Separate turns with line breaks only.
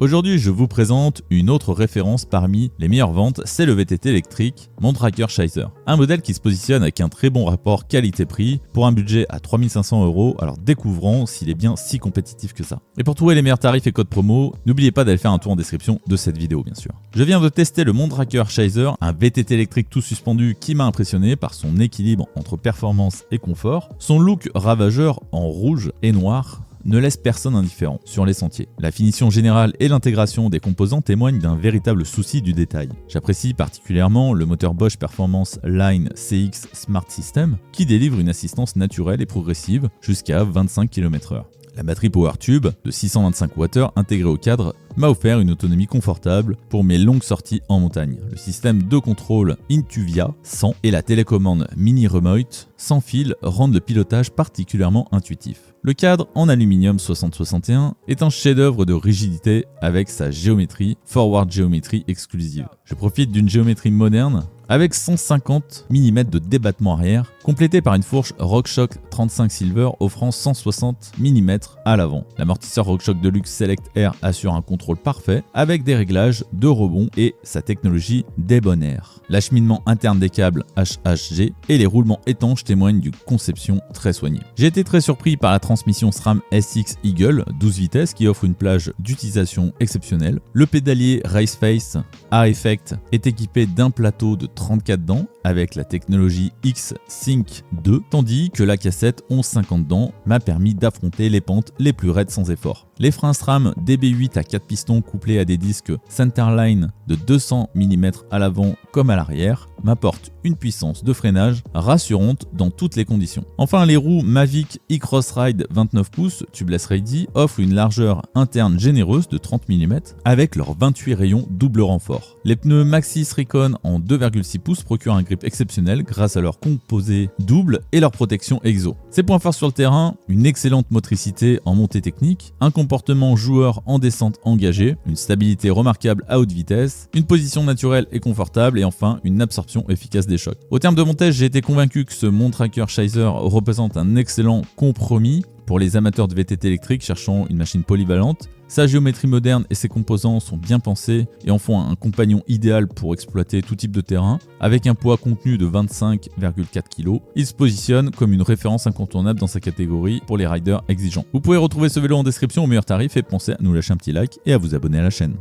Aujourd'hui, je vous présente une autre référence parmi les meilleures ventes, c'est le VTT électrique Montraker Chaser. Un modèle qui se positionne avec un très bon rapport qualité-prix pour un budget à 3500 €, alors découvrons s'il est bien si compétitif que ça. Et pour trouver les meilleurs tarifs et codes promo, n'oubliez pas d'aller faire un tour en description de cette vidéo bien sûr. Je viens de tester le Montraker Chaser, un VTT électrique tout suspendu qui m'a impressionné par son équilibre entre performance et confort, son look ravageur en rouge et noir ne laisse personne indifférent sur les sentiers. La finition générale et l'intégration des composants témoignent d'un véritable souci du détail. J'apprécie particulièrement le moteur Bosch Performance Line CX Smart System qui délivre une assistance naturelle et progressive jusqu'à 25 km/h. La batterie PowerTube de 625 Wh intégrée au cadre m'a offert une autonomie confortable pour mes longues sorties en montagne. Le système de contrôle Intuvia 100 et la télécommande Mini Remote sans fil rendent le pilotage particulièrement intuitif. Le cadre en aluminium 6061 est un chef-d'œuvre de rigidité avec sa géométrie Forward Geometry exclusive. Je profite d'une géométrie moderne avec 150 mm de débattement arrière, complété par une fourche RockShox 35 Silver offrant 160 mm à l'avant. L'amortisseur RockShox Deluxe Select Air assure un contrôle parfait avec des réglages de rebond et sa technologie Debonair. L'acheminement interne des câbles HHG et les roulements étanches témoignent d'une conception très soignée. J'ai été très surpris par la transmission SRAM SX Eagle 12 vitesses qui offre une plage d'utilisation exceptionnelle. Le pédalier Raceface A-Effect est équipé d'un plateau de 34 dents avec la technologie X-Sync 2, tandis que la cassette 1150 dents m'a permis d'affronter les pentes les plus raides sans effort. Les freins SRAM DB8 à 4 pistons couplés à des disques Centerline de 200 mm à l'avant comme à l'arrière m'apportent une puissance de freinage rassurante dans toutes les conditions. Enfin, les roues Mavic e-Cross Ride 29 pouces tubeless ready offrent une largeur interne généreuse de 30 mm avec leurs 28 rayons double renfort. Les pneus Maxxis Recon en 2,6 pouces procurent un grip exceptionnel grâce à leur composé double et leur protection EXO. Ses points forts sur le terrain, une excellente motricité en montée technique, un comportement joueur en descente engagée, une stabilité remarquable à haute vitesse, une position naturelle et confortable et enfin une absorption efficace des chocs. Au terme de mon test, j'ai été convaincu que ce Montraker Chaser représente un excellent compromis pour les amateurs de VTT électrique cherchant une machine polyvalente. Sa géométrie moderne et ses composants sont bien pensés et en font un compagnon idéal pour exploiter tout type de terrain. Avec un poids contenu de 25,4 kg, il se positionne comme une référence incontournable dans sa catégorie pour les riders exigeants. Vous pouvez retrouver ce vélo en description au meilleur tarif et pensez à nous lâcher un petit like et à vous abonner à la chaîne.